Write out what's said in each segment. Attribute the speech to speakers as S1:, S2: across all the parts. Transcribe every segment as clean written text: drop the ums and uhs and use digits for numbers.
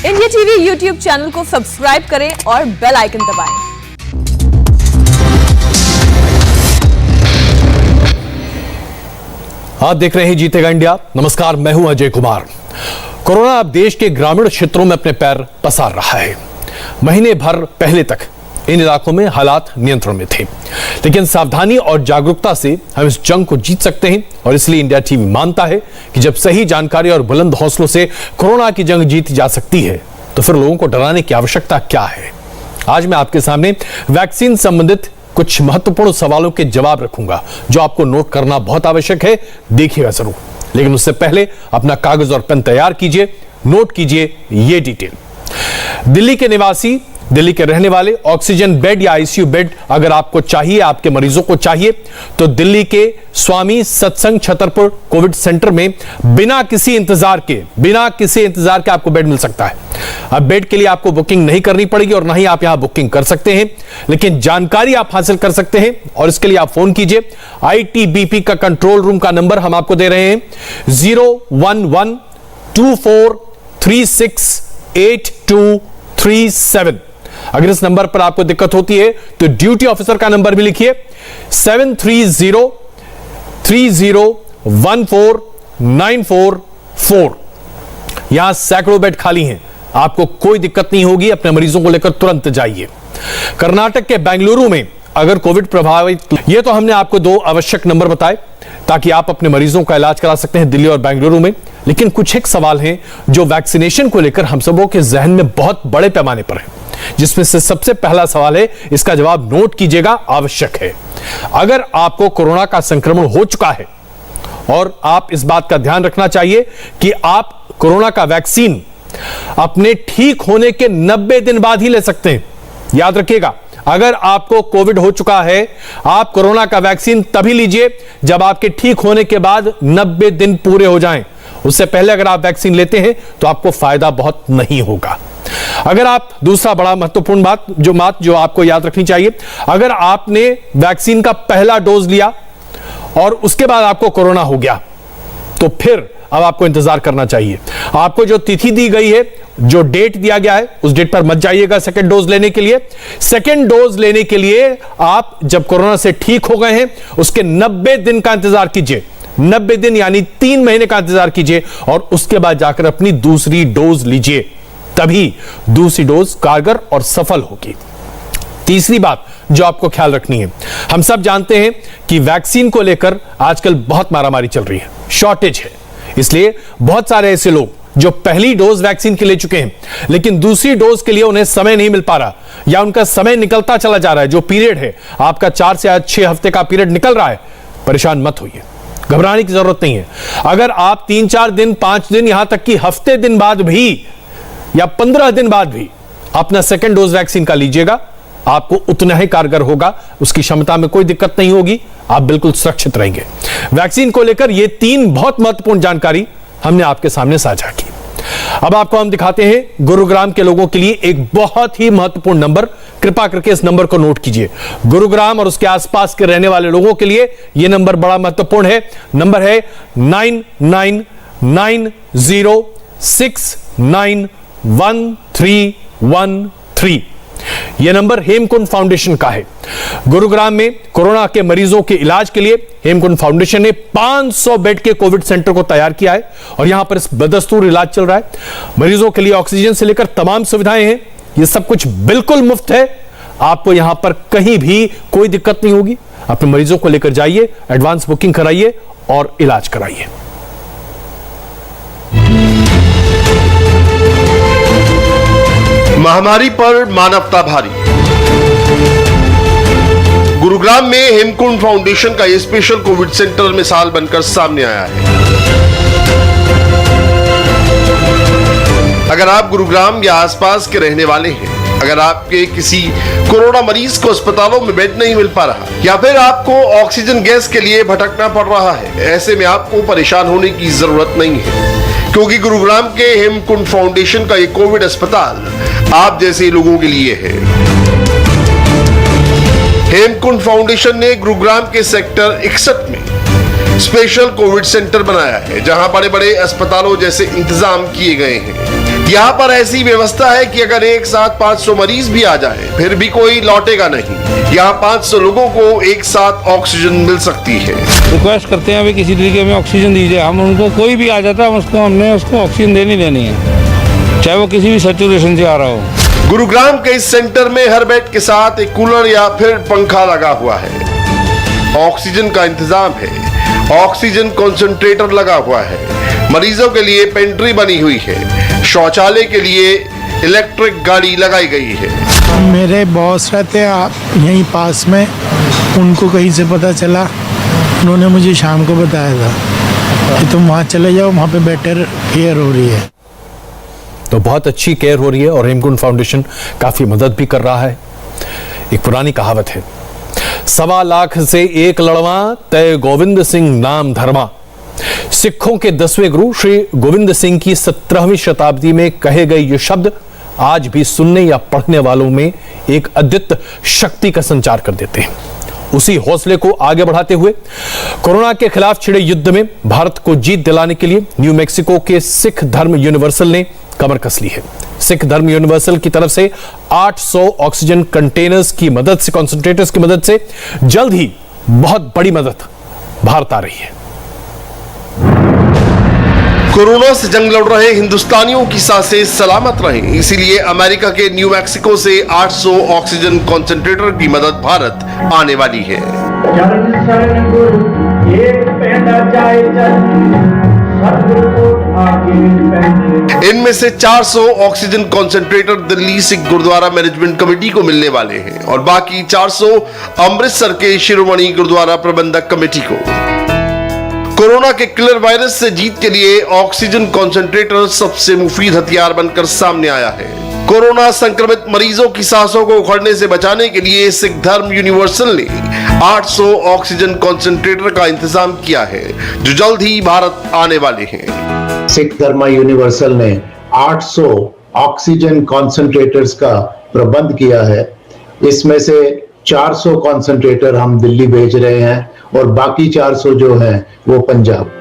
S1: India TV YouTube channel को subscribe करें और बेल आइकन दबाएं।
S2: आप देख रहे हैं जीतेगा इंडिया। नमस्कार, मैं हूं अजय कुमार। कोरोना अब देश के ग्रामीण क्षेत्रों में अपने पैर पसार रहा है। महीने भर पहले तक इन इलाकों में हालात नियंत्रण में थे, लेकिन सावधानी और जागरूकता से हम इस जंग को जीत सकते हैं। और इसलिए इंडिया टीवी मानता है कि जब सही जानकारी और बुलंद हौसलों से कोरोना की जंग जीती जा सकती है, तो फिर लोगों को डराने की आवश्यकता क्या है। आज मैं आपके सामने वैक्सीन संबंधित कुछ महत्वपूर्ण सवालों के जवाब रखूंगा, जो आपको नोट करना बहुत आवश्यक है। देखिएगा जरूर, लेकिन उससे पहले अपना कागज और पेन तैयार कीजिए, नोट कीजिए ये डिटेल। दिल्ली के निवासी, दिल्ली के रहने वाले ऑक्सीजन बेड या आईसीयू बेड अगर आपको चाहिए, आपके मरीजों को चाहिए, तो दिल्ली के स्वामी सत्संग छतरपुर कोविड सेंटर में बिना किसी इंतजार के आपको बेड मिल सकता है। अब बेड के लिए आपको बुकिंग नहीं करनी पड़ेगी और ना ही आप यहां बुकिंग कर सकते हैं, लेकिन जानकारी आप हासिल कर सकते हैं। और इसके लिए आप फोन कीजिए। आईटीबीपी का कंट्रोल रूम का नंबर हम आपको दे रहे हैं 01124368237। अगर इस नंबर पर आपको दिक्कत होती है तो ड्यूटी ऑफिसर का नंबर भी लिखिए 7303014944। यहां सैकड़ों बेड खाली हैं, आपको कोई दिक्कत नहीं होगी। अपने मरीजों को लेकर तुरंत जाइए। कर्नाटक के बेंगलुरु में अगर कोविड प्रभावित, ये तो हमने आपको दो आवश्यक नंबर बताए ताकि आप अपने मरीजों का इलाज करा सकते हैं दिल्ली और बेंगलुरु में। लेकिन कुछ एक सवाल हैं जो वैक्सीनेशन को लेकर हम सबों के जहन में बहुत बड़े पैमाने पर है, जिसमें से सबसे पहला सवाल है, इसका जवाब नोट कीजिएगा, आवश्यक है। अगर आपको कोरोना का संक्रमण हो चुका है और आप इस बात का ध्यान रखना चाहिए कि आप कोरोना का वैक्सीन अपने ठीक होने के 90 दिन बाद ही ले सकते हैं। याद रखिएगा, अगर आपको कोविड हो चुका है, आप कोरोना का वैक्सीन तभी लीजिए जब आपके ठीक होने के बाद 90 दिन पूरे हो जाएं। उससे पहले अगर आप वैक्सीन लेते हैं तो आपको फायदा बहुत नहीं होगा। अगर आप, दूसरा बड़ा महत्वपूर्ण बात जो आपको याद रखनी चाहिए, अगर आपने वैक्सीन का पहला डोज लिया और उसके बाद आपको कोरोना हो गया, तो फिर अब आपको इंतजार करना चाहिए। आपको जो तिथि दी गई है, जो डेट दिया गया है, उस डेट पर मत जाइएगा सेकंड डोज लेने के लिए। सेकंड डोज लेने के लिए आप जब कोरोना से ठीक हो गए हैं, उसके 90 दिन का इंतजार कीजिए। 90 दिन यानी 3 महीने का इंतजार कीजिए और उसके बाद जाकर अपनी दूसरी डोज लीजिए, तभी दूसरी डोज कारगर और सफल होगी। तीसरी बात जो आपको ख्याल रखनी है, हम सब जानते हैं कि वैक्सीन को लेकर आजकल बहुत मारामारी चल रही है, शॉर्टेज है। इसलिए बहुत सारे ऐसे लोग जो पहली डोज वैक्सीन के ले चुके हैं, लेकिन दूसरी डोज के लिए उन्हें समय नहीं मिल पा रहा, या उनका समय निकलता चला जा रहा है। जो पीरियड है आपका 4 से 6 हफ्ते का पीरियड निकल रहा है, परेशान मत होइए, घबराने की जरूरत नहीं है। अगर आप 3-4 दिन, 5 दिन, यहां तक कि हफ्ते दिन बाद भी या 15 दिन बाद भी अपना सेकंड डोज वैक्सीन का लीजिएगा, आपको उतना ही कारगर होगा। उसकी क्षमता में कोई दिक्कत नहीं होगी, आप बिल्कुल सुरक्षित रहेंगे। वैक्सीन को लेकर ये 3 बहुत महत्वपूर्ण जानकारी हमने आपके सामने साझा की। अब आपको हम दिखाते हैं गुरुग्राम के लोगों के लिए एक बहुत ही महत्वपूर्ण नंबर। कृपा करके इस नंबर को नोट कीजिए। गुरुग्राम और उसके आसपास के रहने वाले लोगों के लिए यह नंबर बड़ा महत्वपूर्ण है। नंबर है 9990691313। यह नंबर हेमकुंड फाउंडेशन का है। गुरुग्राम में कोरोना के मरीजों के इलाज के लिए हेमकुंड फाउंडेशन ने 500 बेड के कोविड सेंटर को तैयार किया है और यहां पर इस बदस्तूर इलाज चल रहा है। मरीजों के लिए ऑक्सीजन से लेकर तमाम सुविधाएं हैं। यह सब कुछ बिल्कुल मुफ्त है। आपको यहां पर कहीं भी कोई दिक्कत नहीं होगी। अपने मरीजों को लेकर जाइए, एडवांस बुकिंग कराइए और इलाज कराइए।
S3: महामारी पर मानवता भारी। गुरुग्राम में हेमकुंड फाउंडेशन का यह स्पेशल कोविड सेंटर मिसाल बनकर सामने आया है। अगर आप गुरुग्राम या आसपास के रहने वाले हैं, अगर आपके किसी कोरोना मरीज को अस्पतालों में बेड नहीं मिल पा रहा या फिर आपको ऑक्सीजन गैस के लिए भटकना पड़ रहा है, ऐसे में आपको परेशान होने की जरूरत नहीं है, क्योंकि गुरुग्राम के हेमकुंड फाउंडेशन का ये कोविड अस्पताल आप जैसे लोगों के लिए है। हेमकुंड फाउंडेशन ने गुरुग्राम के सेक्टर 61 में स्पेशल कोविड सेंटर बनाया है, जहां बड़े बड़े अस्पतालों जैसे इंतजाम किए गए हैं। यहाँ पर ऐसी व्यवस्था है कि अगर एक साथ 500 मरीज भी आ जाए फिर भी कोई लौटेगा नहीं। यहाँ 500 लोगों को एक साथ ऑक्सीजन मिल सकती है।
S4: रिक्वेस्ट करते हैं अभी किसी तरीके में ऑक्सीजन दीजिए। हम उनको कोई भी आ जाता है हमने उसको ऑक्सीजन देनी है, चाहे वो किसी भी सैचुरेशन से आ रहा हो।
S3: गुरुग्राम के इस सेंटर में हर बेड के साथ एक कूलर या फिर पंखा लगा हुआ है। ऑक्सीजन का इंतजाम है, ऑक्सीजन कंसंट्रेटर लगा हुआ है, मरीजों के लिए पेंट्री बनी हुई है, शौचालय के लिए इलेक्ट्रिक गाड़ी लगाई गई है।
S5: मेरे बॉस रहते हैं यहीं पास में, उनको कहीं से पता चला, उन्होंने मुझे शाम को बताया था कि तुम वहाँ चले जाओ, वहाँ पे बेटर केयर हो रही है।
S2: तो बहुत अच्छी केयर हो रही है और हेमकुंड फाउंडेशन काफी मदद भी कर रहा है। एक पुरानी कहावत है, 1.25 लाख से एक लड़वा तय गोविंद सिंह नाम धर्मा। सिखों के 10वें गुरु श्री गोविंद सिंह की 17वीं शताब्दी में कहे गए ये शब्द आज भी सुनने या पढ़ने वालों में एक अद्वितीय शक्ति का संचार कर देते हैं। उसी हौसले को आगे बढ़ाते हुए कोरोना के खिलाफ छिड़े युद्ध में भारत को जीत दिलाने के लिए न्यू मैक्सिको के सिख धर्म यूनिवर्सल ने कमर कस ली है। सिख धर्म यूनिवर्सल की तरफ से 800 ऑक्सीजन कंटेनर्स की मदद से, कंसंट्रेटर्स की मदद से जल्द ही बहुत बड़ी मदद भारत आ रही है।
S3: कोरोना से जंग लड़ रहे हिंदुस्तानियों की सांसें सलामत रहें, इसीलिए अमेरिका के न्यू मैक्सिको से 800 ऑक्सीजन कंसंट्रेटर की मदद भारत आने वाली है। इनमें से 400 oxygen concentrator Delhi Sikh Gurdwara management committee को मिलने वाले हैं और बाकी 400 अमृतसर के शिरोमणि गुरुद्वारा प्रबंधक कमेटी को। कोरोना के किलर वायरस से जीत के लिए ऑक्सीजन कंसंट्रेटर सबसे मुफीद हथियार बनकर सामने आया है। कोरोना संक्रमित मरीजों की सांसों को उखड़ने से बचाने के लिए सिख धर्म यूनिवर्सल ने 800 ऑक्सीजन कंसंट्रेटर का इंतजाम किया है, जो जल्द ही भारत आने वाले हैं।
S6: सिख धर्म यूनिवर्सल ने 800 ऑक्सीजन कंसंट्रेटर्स का प्रबंध किया है। इसमें से 400 कंसंट्रेटर हम दिल्ली भेज रहे हैं और बाकी 400 जो हैं वो पंजाब।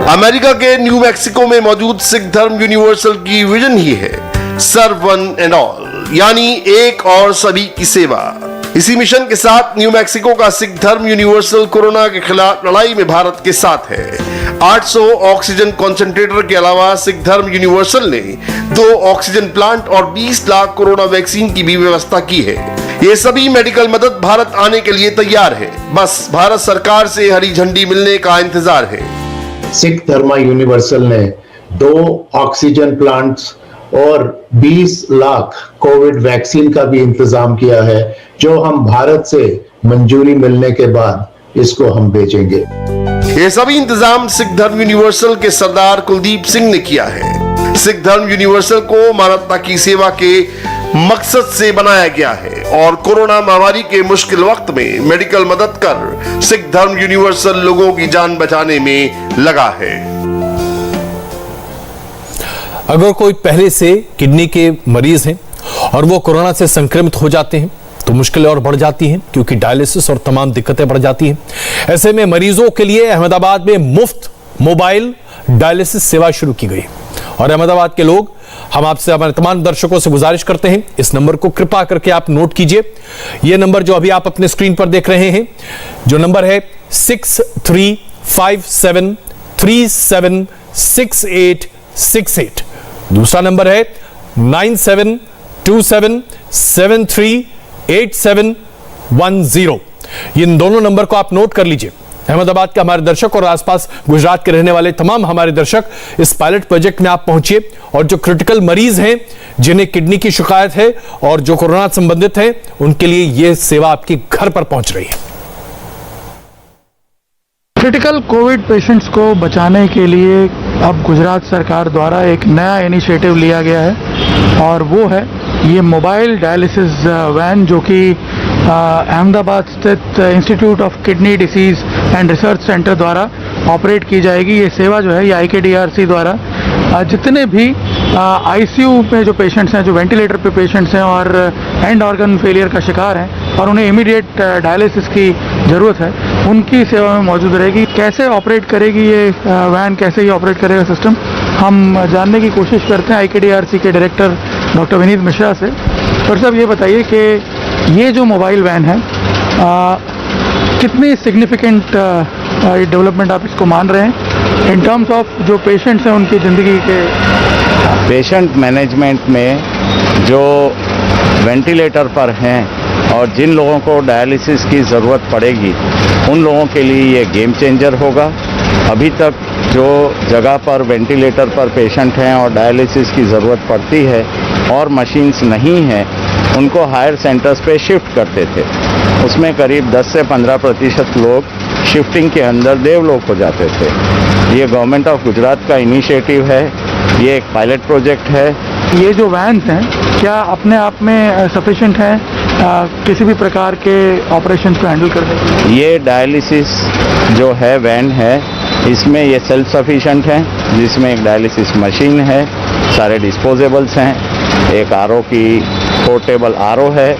S3: अमेरिका के न्यू मैक्सिको में मौजूद सिख धर्म यूनिवर्सल की विजन ही है सर्व वन एंड ऑल, यानी एक और सभी की सेवा। इसी मिशन के साथ न्यू मैक्सिको का सिख धर्म यूनिवर्सल कोरोना के खिलाफ लड़ाई में भारत के साथ है। 800 ऑक्सीजन कंसंट्रेटर के अलावा सिख धर्म यूनिवर्सल ने 2 ऑक्सीजन प्लांट और 20 लाख कोरोना वैक्सीन की भी व्यवस्था की है। ये सभी मेडिकल मदद भारत आने के लिए तैयार है, बस भारत सरकार से हरी झंडी मिलने का इंतजार है।
S6: सिख धर्म यूनिवर्सल ने 2 ऑक्सीजन प्लांट्स और 20 लाख कोविड वैक्सीन का भी इंतजाम किया है, जो हम भारत से मंजूरी मिलने के बाद इसको हम भेजेंगे।
S3: ये सभी इंतजाम सिख धर्म यूनिवर्सल के सरदार कुलदीप सिंह ने किया है। सिख धर्म यूनिवर्सल को मानवता की सेवा के मकसद से बनाया गया है और कोरोना महामारी के मुश्किल वक्त में मेडिकल मदद कर सिख धर्म यूनिवर्सल लोगों की जान बचाने में लगा है।
S2: अगर कोई पहले से किडनी के मरीज हैं और वो कोरोना से संक्रमित हो जाते हैं तो मुश्किलें और बढ़ जाती हैं, क्योंकि डायलिसिस और तमाम दिक्कतें बढ़ जाती हैं। ऐसे में मरीजों के लिए अहमदाबाद में मुफ्त मोबाइल डायलिसिस सेवा शुरू की गई और अहमदाबाद के लोग, हम आपसे, हमारे तमाम दर्शकों से गुजारिश करते हैं, इस नंबर को कृपा करके आप नोट कीजिए। यह नंबर जो अभी आप अपने स्क्रीन पर देख रहे हैं, जो नंबर है 6357376868। दूसरा नंबर है 9727738710। इन दोनों नंबर को आप नोट कर लीजिए। अहमदाबाद के हमारे दर्शक और आसपास गुजरात के रहने वाले तमाम हमारे दर्शक, इस पायलट प्रोजेक्ट में आप पहुंचिए और जो क्रिटिकल मरीज हैं, जिन्हें किडनी की शिकायत है और जो कोरोना संबंधित है, उनके लिए यह सेवा आपके घर पर पहुंच रही है।
S5: क्रिटिकल कोविड पेशेंट्स को बचाने के लिए अब गुजरात सरकार द्वारा एक नया इनिशिएटिव लिया गया है और वो है ये मोबाइल डायलिसिस वैन, जो कि अहमदाबाद स्थित institute of kidney disease and research centre द्वारा ऑपरेट की जाएगी। ये सेवा जो है ये IKDRC द्वारा जितने भी आईसीयू में जो पेशेंट्स हैं, जो वेंटिलेटर पे पेशेंट्स हैं और एंड ऑर्गन फेलियर का शिकार हैं और उन्हें इमीडिएट डायलिसिस की ज़रूरत है, उनकी सेवा में मौजूद रहेगी। कैसे ऑपरेट करेगी ये वैन, कैसे ये ऑपरेट करेगा सिस्टम, हम जानने की कोशिश करते हैं IKDRC के डायरेक्टर डॉक्टर विनीत मिश्रा से। डॉक्टर साहब, ये बताइए कि ये जो मोबाइल वैन है, कितनी सिग्निफिकेंट डेवलपमेंट आप इसको मान रहे हैं इन टर्म्स ऑफ जो पेशेंट्स हैं उनकी ज़िंदगी के?
S7: पेशेंट मैनेजमेंट में जो वेंटिलेटर पर हैं और जिन लोगों को डायलिसिस की ज़रूरत पड़ेगी, उन लोगों के लिए ये गेम चेंजर होगा। अभी तक जो जगह पर वेंटिलेटर पर पेशेंट हैं और डायलिसिस की ज़रूरत पड़ती है और मशीन्स नहीं हैं, उनको हायर सेंटर्स पे शिफ्ट करते थे। उसमें करीब 10 से 15% लोग शिफ्टिंग के अंदर देवलोक हो जाते थे। ये गवर्नमेंट ऑफ गुजरात का इनिशिएटिव है, ये एक पायलट प्रोजेक्ट है।
S5: ये जो वैन्स हैं, क्या अपने आप में सफिशिएंट हैं किसी भी प्रकार के ऑपरेशंस को हैंडल करने के लिए?
S7: ये डायलिसिस जो है वैन है, इसमें ये सेल्फ सफिशिएंट है, जिसमें एक डायलिसिस मशीन है, सारे डिस्पोजेबल्स हैं, एक आरओ की पोर्टेबल आरओ है,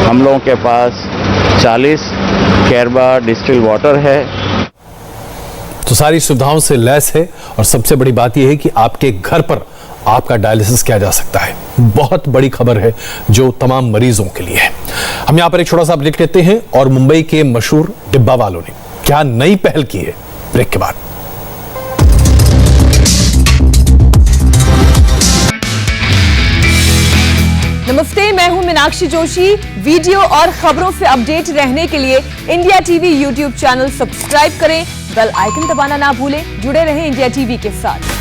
S7: हम लोगों के पास 40 कैरबा डिस्टिल वाटर है।
S2: तो सारी सुविधाओं से लैस है और सबसे बड़ी बात यह है कि आपके घर पर आपका डायलिसिस किया जा सकता है। बहुत बड़ी खबर है जो तमाम मरीजों के लिए है। हम यहां पर एक छोटा सा ब्रेक लेते हैं और मुंबई के मशहूर डिब्बा वालों ने क्या नई पहल की है, ब्रेक के बाद।
S1: नमस्ते, मैं हूं मीनाक्षी जोशी। वीडियो और खबरों से अपडेट रहने के लिए India TV YouTube channel subscribe करें, बेल आइकन दबाना ना भूलें। जुड़े रहें इंडिया टीवी के साथ।